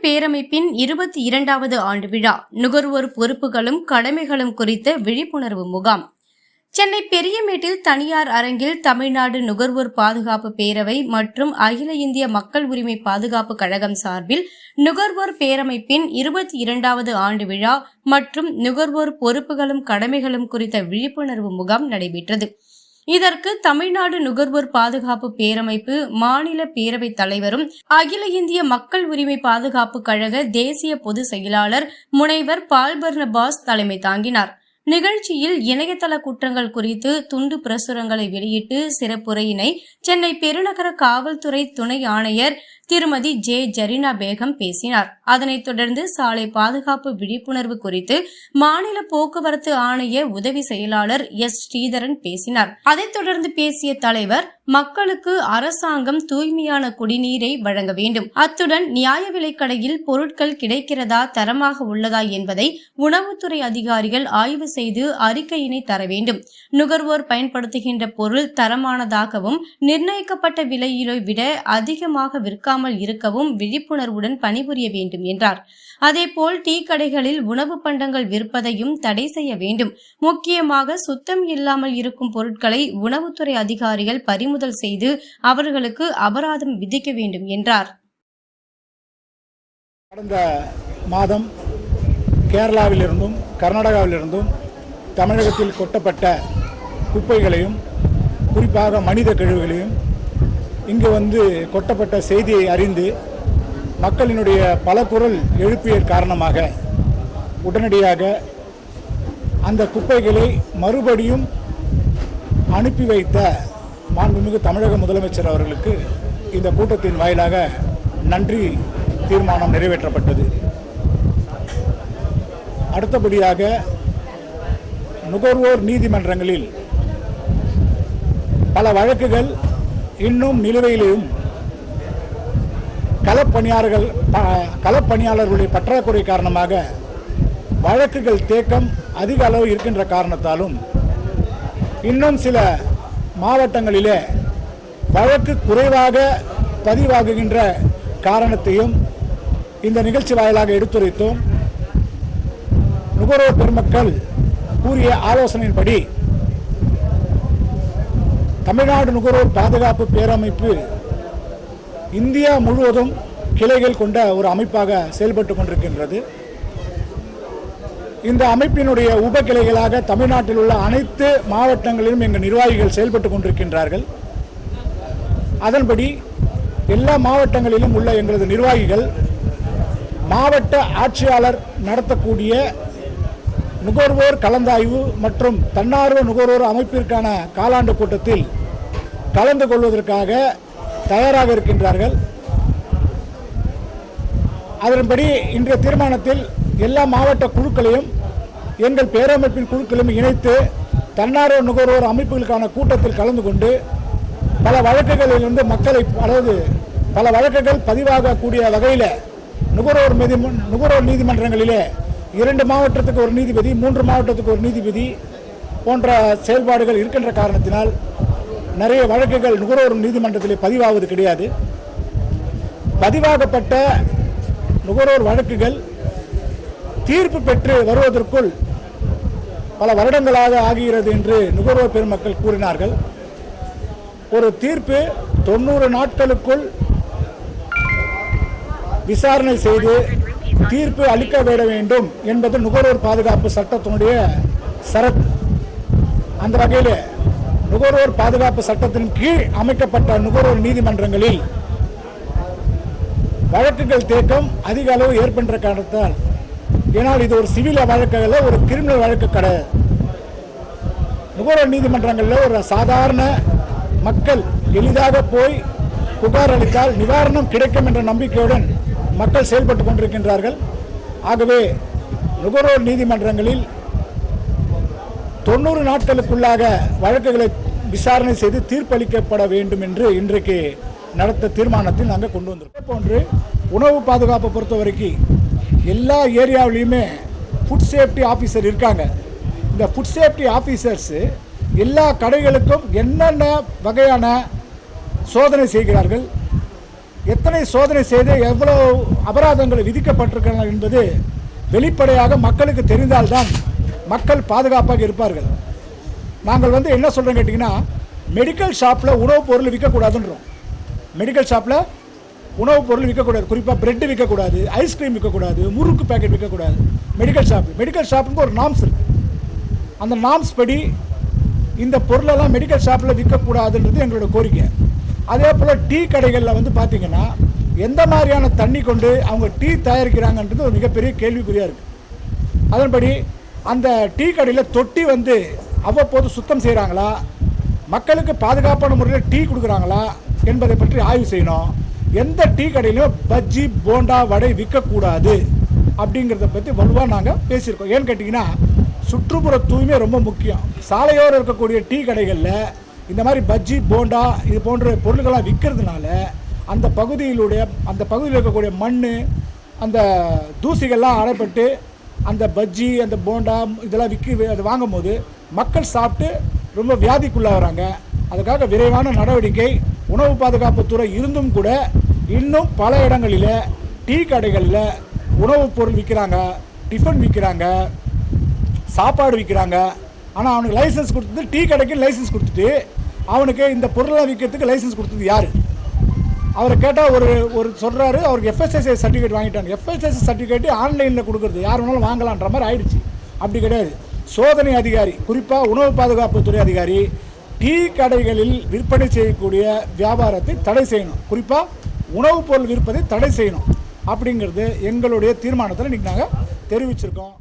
பேரமைப்பின் 22வது ஆண்டு விழா நுகர்வோர் பொறுப்புகளும் கடமைகளும் குறித்த விழிப்புணர்வு முகாம் சென்னை பெரியமேட்டில் தனியார் அரங்கில் தமிழ்நாடு நுகர்வோர் பாதுகாப்பு பேரவை மற்றும் அகில இந்திய மக்கள் உரிமை பாதுகாப்பு கழகம் சார்பில் நுகர்வோர் பேரமைப்பின் 22வது ஆண்டு விழா மற்றும் நுகர்வோர் பொறுப்புகளும் கடமைகளும் குறித்த விழிப்புணர்வு முகாம் நடைபெற்றது. இதற்கு தமிழ்நாடு நுகர்வோர் பாதுகாப்பு பேரமைப்பு மாநில பேரவைத் தலைவரும் அகில இந்திய மக்கள் உரிமை பாதுகாப்பு கழக தேசிய பொதுச் செயலாளர் முனைவர் பால் பர்னபாஸ் தலைமை தாங்கினார். நிகழ்ச்சியில் இணையதள குற்றங்கள் குறித்து துண்டு பிரசுரங்களை வெளியிட்டு சிறப்புரையினை சென்னை பெருநகர காவல்துறை துணை ஆணையர் திருமதி ஜே ஜரீனா பேகம் பேசினார். அதனைத் தொடர்ந்து சாலை பாதுகாப்பு விழிப்புணர்வு குறித்து மாநில போக்குவரத்து ஆணைய உதவி செயலாளர் எஸ் ஸ்ரீதரன் பேசினார். அதைத் தொடர்ந்து பேசிய தலைவர், மக்களுக்கு அரசாங்கம் தூய்மையான குடிநீரை வழங்க வேண்டும், அத்துடன் நியாய விலைக்கடையில் பொருட்கள் கிடைக்கிறதா, தரமாக உள்ளதா என்பதை உணவுத்துறை அதிகாரிகள் ஆய்வு செய்து அறிக்கையினை தர வேண்டும். நுகர்வோர் பயன்படுத்துகின்ற பொருள் தரமானதாகவும் நிர்ணயிக்கப்பட்ட விலையை விட அதிகமாக விற்காமல் இருக்கவும் விழிப்புணர்வுடன் பணிபுரிய வேண்டும் என்றார். அதேபோல் டீ கடைகளில் உணவு பண்டங்கள் விற்பதையும் தடை செய்ய வேண்டும். முக்கியமாக சுத்தம் இல்லாமல் இருக்கும் பொருட்களை உணவுத்துறை அதிகாரிகள் பறிமுதல் செய்து அவர்களுக்கு அபராதம் விதிக்க வேண்டும் என்றார். கடந்த மாதம் கேரளாவிலிருந்தும் கர்நாடகாவிலிருந்தும் தமிழகத்தில் கொட்டப்பட்ட குப்பைகளையும் குறிப்பாக மனித கழிவுகளையும் இங்கு வந்து கொட்டப்பட்ட செய்தியை அறிந்து மக்களினுடைய பல குரல் எழுப்பியல் காரணமாக உடனடியாக அந்த குப்பைகளை மறுபடியும் அனுப்பி வைத்த மாண்புமிகு தமிழக முதலமைச்சர் அவர்களுக்கு இந்த கூட்டத்தின் வாயிலாக நன்றி தீர்மானம் நிறைவேற்றப்பட்டது. அடுத்தபடியாக நுகர்வோர் நீதிமன்றங்களில் பல வழக்குகள் இன்னும் நிலுவையிலும் களப்பணியாளர்களுடைய பற்றாக்குறை காரணமாக வழக்குகள் தேக்கம் அதிக அளவு இருக்கின்ற காரணத்தாலும் இன்னும் சில மாவட்டங்களிலே வழக்கு குறைவாக பதிவாகுகின்ற காரணத்தையும் இந்த நிகழ்ச்சி வாயிலாக எடுத்துரைத்தோம். நுகர்வோர் பெருமக்கள் கூறிய ஆலோசனையின்படி தமிழ்நாடு நுகர்வோர் பாதுகாப்பு பேரமைப்பு இந்தியா முழுவதும் கிளைகள் கொண்ட ஒரு அமைப்பாக செயல்பட்டு கொண்டிருக்கின்றது. இந்த அமைப்பினுடைய உப கிளைகளாக தமிழ்நாட்டில் உள்ள அனைத்து மாவட்டங்களிலும் எங்கள் நிர்வாகிகள் செயல்பட்டு கொண்டிருக்கின்றார்கள். அதன்படி எல்லா மாவட்டங்களிலும் உள்ள எங்களது நிர்வாகிகள் மாவட்ட ஆட்சியாளர் நடத்தக்கூடிய நுகர்வோர் கலந்தாய்வு மற்றும் தன்னார்வ நுகர்வோர் அமைப்பிற்கான காலாண்டு கூட்டத்தில் கலந்து கொள்வதற்காக தயாராக இருக்கின்றார்கள். அதன்படி இன்றைய தீர்மானத்தில் எல்லா மாவட்ட குழுக்களையும் எங்கள் பேரமைப்பின் குழுக்களையும் இணைத்து தன்னார்வ நுகர்வோர் அமைப்புகளுக்கான கூட்டத்தில் கலந்து கொண்டு பல வழக்குகளிலிருந்து மக்களை பல வழக்குகள் பதிவாகக்கூடிய வகையில் நுகர்வோர் நீதிமன்றங்களிலே 2 மாவட்டத்துக்கு ஒரு நீதிபதி, 3 மாவட்டத்துக்கு ஒரு நீதிபதி போன்ற செயல்பாடுகள் இருக்கின்ற காரணத்தினால் நிறைய வழக்குகள் நுகர்வோர் நீதிமன்றத்திலே பதிவாவது கிடையாது. பதிவாகப்பட்ட நுகர்வோர் வழக்குகள் தீர்ப்பு பெற்று வருவதற்குள் பல வருடங்களாக ஆகிறது என்று நுகர்வோர் பெருமக்கள் கூறினார்கள். ஒரு தீர்ப்பு 90 நாட்களுக்குள் விசாரணை செய்து தீர்ப்பு அளிக்க விட வேண்டும் என்பது நுகர்வோர் பாதுகாப்பு சட்டத்தினுடைய சரத். அந்த வகையில் நுகர்வோர் பாதுகாப்பு சட்டத்தின் கீழ் அமைக்கப்பட்ட நுகர்வோர் நீதிமன்றங்களில் வழக்குகள் தேக்கம் அதிக அளவு ஏற்படுகின்ற காரணத்தால், ஏனால் இது ஒரு சிவில் வழக்குகள ஒரு கிரிமினல் வழக்கு கிடையாது. நுகர்வோர் நீதிமன்றங்களில் ஒரு சாதாரண மக்கள் எளிதாக போய் புகார் அளித்தால் நிவாரணம் கிடைக்கும் என்ற நம்பிக்கையுடன் மக்கள் செயல்பட்டு கொண்டிருக்கின்றார்கள். ஆகவே நுகர்வோர் நீதிமன்றங்களில் 90 நாட்களுக்குள்ளாக வழக்குகளை விசாரணை செய்து தீர்ப்பளிக்கப்பட வேண்டும் என்று இன்றைக்கு நடத்த தீர்மானத்தில் நாங்கள் கொண்டு வந்திருக்கோம். போன்று உணவு பாதுகாப்பை பொறுத்த வரைக்கும் எல்லா ஏரியாவிலையுமே ஃபுட் சேஃப்டி ஆஃபீஸர் இருக்காங்க. இந்த ஃபுட் சேஃப்டி ஆஃபீஸர்ஸு எல்லா கடைகளுக்கும் என்னென்ன வகையான சோதனை செய்கிறார்கள், எத்தனை சோதனை செய்து எவ்வளோ அபராதங்கள் விதிக்கப்பட்டிருக்கின்றன என்பது வெளிப்படையாக மக்களுக்கு தெரிந்தால்தான் மக்கள் பாதுகாப்பாக இருப்பார்கள். நாங்கள் என்ன சொல்கிறோம் கேட்டிங்கன்னா, மெடிக்கல் ஷாப்பில் உணவுப் பொருள் விற்கக்கூடாதுன்றோம். மெடிக்கல் ஷாப்பில் உணவுப் பொருள் விற்கக்கூடாது. குறிப்பாக பிரெட்டு விற்கக்கூடாது, ஐஸ்கிரீம் விற்கக்கூடாது, முறுக்கு பேக்கெட் விற்கக்கூடாது. மெடிக்கல் ஷாப்புக்கு ஒரு நாம்ஸ் இருக்குது. அந்த நாம்ஸ் படி இந்த பொருளெல்லாம் மெடிக்கல் ஷாப்பில் விற்கக்கூடாதுன்றது எங்களோட கோரிக்கை. அதே போல் டீ கடைகளில் பார்த்தீங்கன்னா எந்த மாதிரியான தண்ணி கொண்டு அவங்க டீ தயாரிக்கிறாங்கன்றது ஒரு மிகப்பெரிய கேள்விக்குறியாக இருக்குது. அதன்படி அந்த டீ கடையில் தொட்டி அவ்வப்போது சுத்தம் செய்கிறாங்களா, மக்களுக்கு பாதுகாப்பான முறையில் டீ கொடுக்குறாங்களா என்பதை பற்றி ஆய்வு செய்யணும். எந்த டீ கடையிலும் பஜ்ஜி போண்டா வடை விற்கக்கூடாது அப்படிங்கிறத பற்றி வலுவாக நாங்கள் பேசியிருக்கோம். ஏன்னு கேட்டிங்கன்னா, சுற்றுப்புற தூய்மை ரொம்ப முக்கியம். சாலையோடு இருக்கக்கூடிய டீ கடைகளில் இந்த மாதிரி பஜ்ஜி போண்டா இது போன்ற பொருட்களாக விற்கிறதுனால அந்த பகுதியில் இருக்கக்கூடிய மண், அந்த தூசிகள்லாம் அடைப்பட்டு அந்த பஜ்ஜி அந்த போண்டா இதெல்லாம் அது வாங்கும் போது மக்கள் சாப்பிட்டு ரொம்ப வியாதிக்குள்ளாகிறாங்க. அதுக்காக விரைவான நடவடிக்கை உணவு பாதுகாப்புத்துறை இருந்தும் கூட இன்னும் பல இடங்களில் டீ கடைகளில் உணவுப் பொருள் விற்கிறாங்க, டிஃபன் விற்கிறாங்க, சாப்பாடு விற்கிறாங்க. ஆனால் அவனுக்கு லைசன்ஸ் கொடுத்தது டீ கடைக்கு லைசன்ஸ் கொடுத்துட்டு அவனுக்கு இந்த பொருளெல்லாம் விற்கிறதுக்கு லைசன்ஸ் கொடுத்தது யார்? அவரை கேட்டால் ஒரு சொல்கிறாரு, அவருக்கு எஃப்எஸ்எஸ்ஐ சர்டிஃபிகேட் வாங்கிட்டாங்க. எஃப்எஸ்எஸ்ஐ சர்டிஃபிகேட்டு ஆன்லைனில் கொடுக்குறது யார் வேணாலும் வாங்கலான்ற மாதிரி ஆயிடுச்சு. அப்படி கிடையாது. சோதனை அதிகாரி, குறிப்பாக உணவு பாதுகாப்புத்துறை அதிகாரி டீ கடைகளில் விற்பனை செய்யக்கூடிய வியாபாரத்தை தடை செய்யணும். குறிப்பாக உணவுப் பொருள் விற்பதை தடை செய்யணும் அப்படிங்கிறது எங்களுடைய தீர்மானத்தில் இன்றைக்கி நாங்கள் தெரிவிச்சிருக்கோம்.